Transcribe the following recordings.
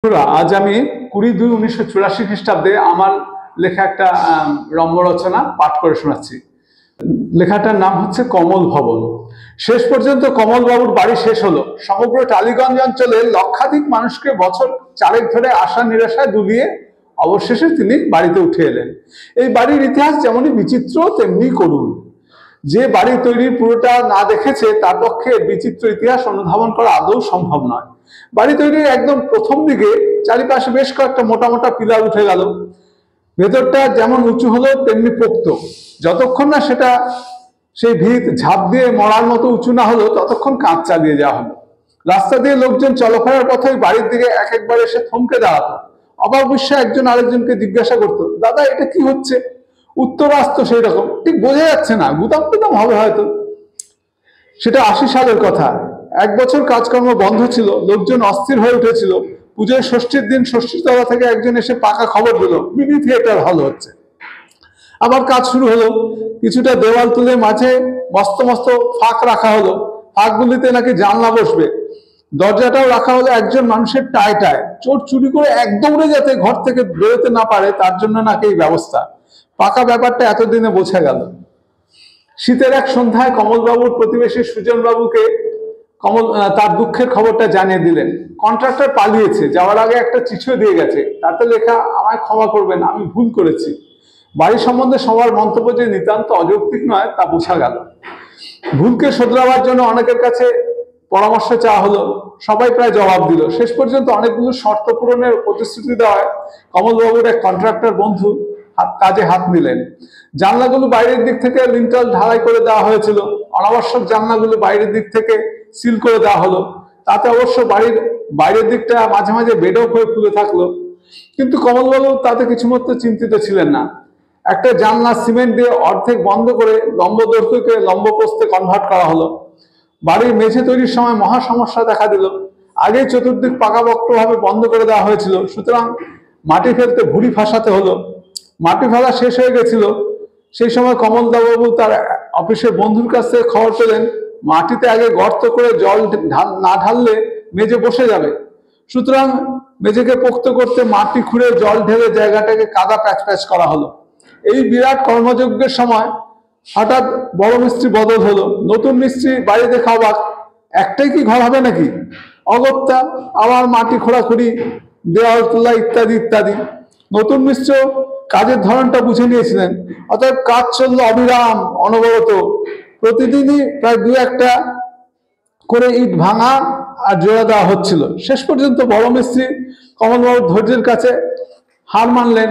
আজ আমি 20/2/1984 খ্রিস্টাব্দে আমার লেখা একটা রম্য রচনা পাঠ করে শোনাচ্ছি। লেখাটার নাম হচ্ছে কমল ভবন। শেষ পর্যন্ত কমল বাবুর বাড়ি শেষ হলো। সমগ্র টালিগঞ্জ অঞ্চলের লক্ষাধিক মানুষকে বছর 4 ধরে আশা নিরাশায় দুলিয়ে অবশেষে তিনি বাড়িতে উঠে এলেন। এই বাড়ির ইতিহাস যেমনই বিচিত্র তেমনি করুণ। যে বাড়ি তৈরির পুরোটা না দেখেছে তার পক্ষে বিচিত্র ইতিহাস অনুধাবন করা আদৌ সম্ভব নয়। বাড়ি তৈরির একদম প্রথম দিকে চারিপাশে বেশ কয়েকটা মোটা মোটা পিলার উঠে গেল। ভেতরটা যেমন উঁচু হলো তেমনি পোক্ত। যতক্ষণ না সেটা সেই ভিত ঝাঁপ দিয়ে মরার মতো উঁচু না হলো ততক্ষণ কাজ চালিয়ে যাওয়া হলো। রাস্তা দিয়ে লোকজন চলাফেরার পথে বাড়ির দিকে এক একবার এসে থমকে দাঁড়াতো। অবাক বিস্ময়ে একজন আরেকজনকে জিজ্ঞাসা করতো, দাদা এটা কি হচ্ছে? উত্তর আসতো সেই রকম, ঠিক বোঝা যাচ্ছে না, গুদাম টুদাম হবে হয়তো। সেটা 80 সালের কথা। 1 বছর কাজকর্ম বন্ধ ছিল, লোকজন অস্থির হয়ে উঠেছিল। পুজোর ষষ্ঠীর দিন ষষ্ঠীতলা থেকে একজন এসে পাকা খবর দিল মিনি থিয়েটার হল হচ্ছে। আবার কাজ শুরু হলো। কিছুটা দেওয়াল তুলে মাঝে মস্ত মস্ত ফাঁক রাখা হলো। ফাঁকগুলিতে নাকি জানলা বসবে। দরজাটাও রাখা হলো একজন মানুষের টায় টায়। চোর চুরি করে একদমরে যাতে ঘর থেকে বেরোতে না পারে তার জন্য নাকি এই ব্যবস্থা। পাকা ব্যাপারটা এতদিনে বোঝা গেল। শীতের এক সন্ধ্যায় কমলবাবুর প্রতিবেশী সুজনবাবুকে তার দুঃখের খবরটা জানিয়ে দিলেন। কন্ট্রাক্টর পালিয়েছে, যাওয়ার আগে একটা চিঠিও দিয়ে গেছে। তাতে লেখা, আমায় ক্ষমা করবেন, আমি ভুল করেছি। বাড়ি সম্বন্ধে সবার মন্তব্য যে নিতান্ত অযৌক্তিক নয় তা বোঝা গেল। ভুলকে শোধরাবার জন্য অনেকের কাছে পরামর্শ চাওয়া হলো। সবাই প্রায় জবাব দিল। শেষ পর্যন্ত অনেকগুলো শর্ত পূরণের প্রতিশ্রুতি দেওয়ায় কমলবাবুর এক কন্ট্রাক্টর বন্ধু কাজে হাত নিলেন। জানলাগুলো বাইরের দিক থেকে লিন্টাল ঢালাই করে দেওয়া হয়েছিল। অনাবশ্যক জানলাগুলো বাইরের দিক থেকে সিল করে দেওয়া হলো। তাতে অবশ্য বাড়ির বাইরের দিকটা মাঝে মাঝে বেডক হয়ে খুলে থাকলো। কিন্তু কমলবাবু তাতে কিছুমাত্র চিন্তিত ছিলেন না। একটা জানলা সিমেন্ট দিয়ে অর্ধেক বন্ধ করে লম্ব দৈর্ঘ্যকে লম্ব প্রস্থে কনভার্ট করা হলো। বাড়ির মেঝে তৈরির সময় মহা সমস্যা দেখা দিল। আগে চতুর্দিক পাকাপোক্তভাবে বন্ধ করে দেওয়া হয়েছিল, সুতরাং মাটি ফেলতে ভুড়ি ফাঁসাতে হলো। মাটি ফেলা শেষ হয়ে গেছিল। সেই সময় কমলবাবু তার অফিসের বন্ধুর কাছ থেকে খবর পেলেন, মাটিতে আগে গর্ত করে জল না ঢাললে মেঝে বসে যাবে। সুতরাং মেঝেকে পোক্ত করতে মাটি খুঁড়ে জল ঢেলে জায়গাটাকে কাদা প্যাচ প্যাচ করা হলো। এই বিরাট কর্মযজ্ঞের সময় হঠাৎ বড় মিস্ত্রি বদল হলো। নতুন মিস্ত্রি বাড়ি দেখে অবাক, একটাই কি ঘর হবে নাকি? অগত্যা আবার মাটি খোঁড়াখুড়ি, দেওয়াল তোলা ইত্যাদি ইত্যাদি। নতুন মিস্ত্রি কাজের ধরনটা বুঝে নিয়েছিলেন। অতএব কাজ চললো অবিরাম, অনবরত। প্রতিদিনই প্রায় 2-1টা করে ইট ভাঙা আর জোড়া দেওয়া হচ্ছিল। শেষ পর্যন্ত বড় মিস্ত্রি কমলবাবুর ধৈর্যের কাছে হার মানলেন।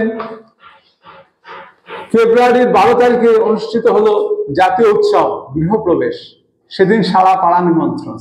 ফেব্রুয়ারির 12 তারিখে অনুষ্ঠিত হলো জাতীয় উৎসব গৃহপ্রবেশ। সেদিন সারা পাড়া নিমন্ত্রণ।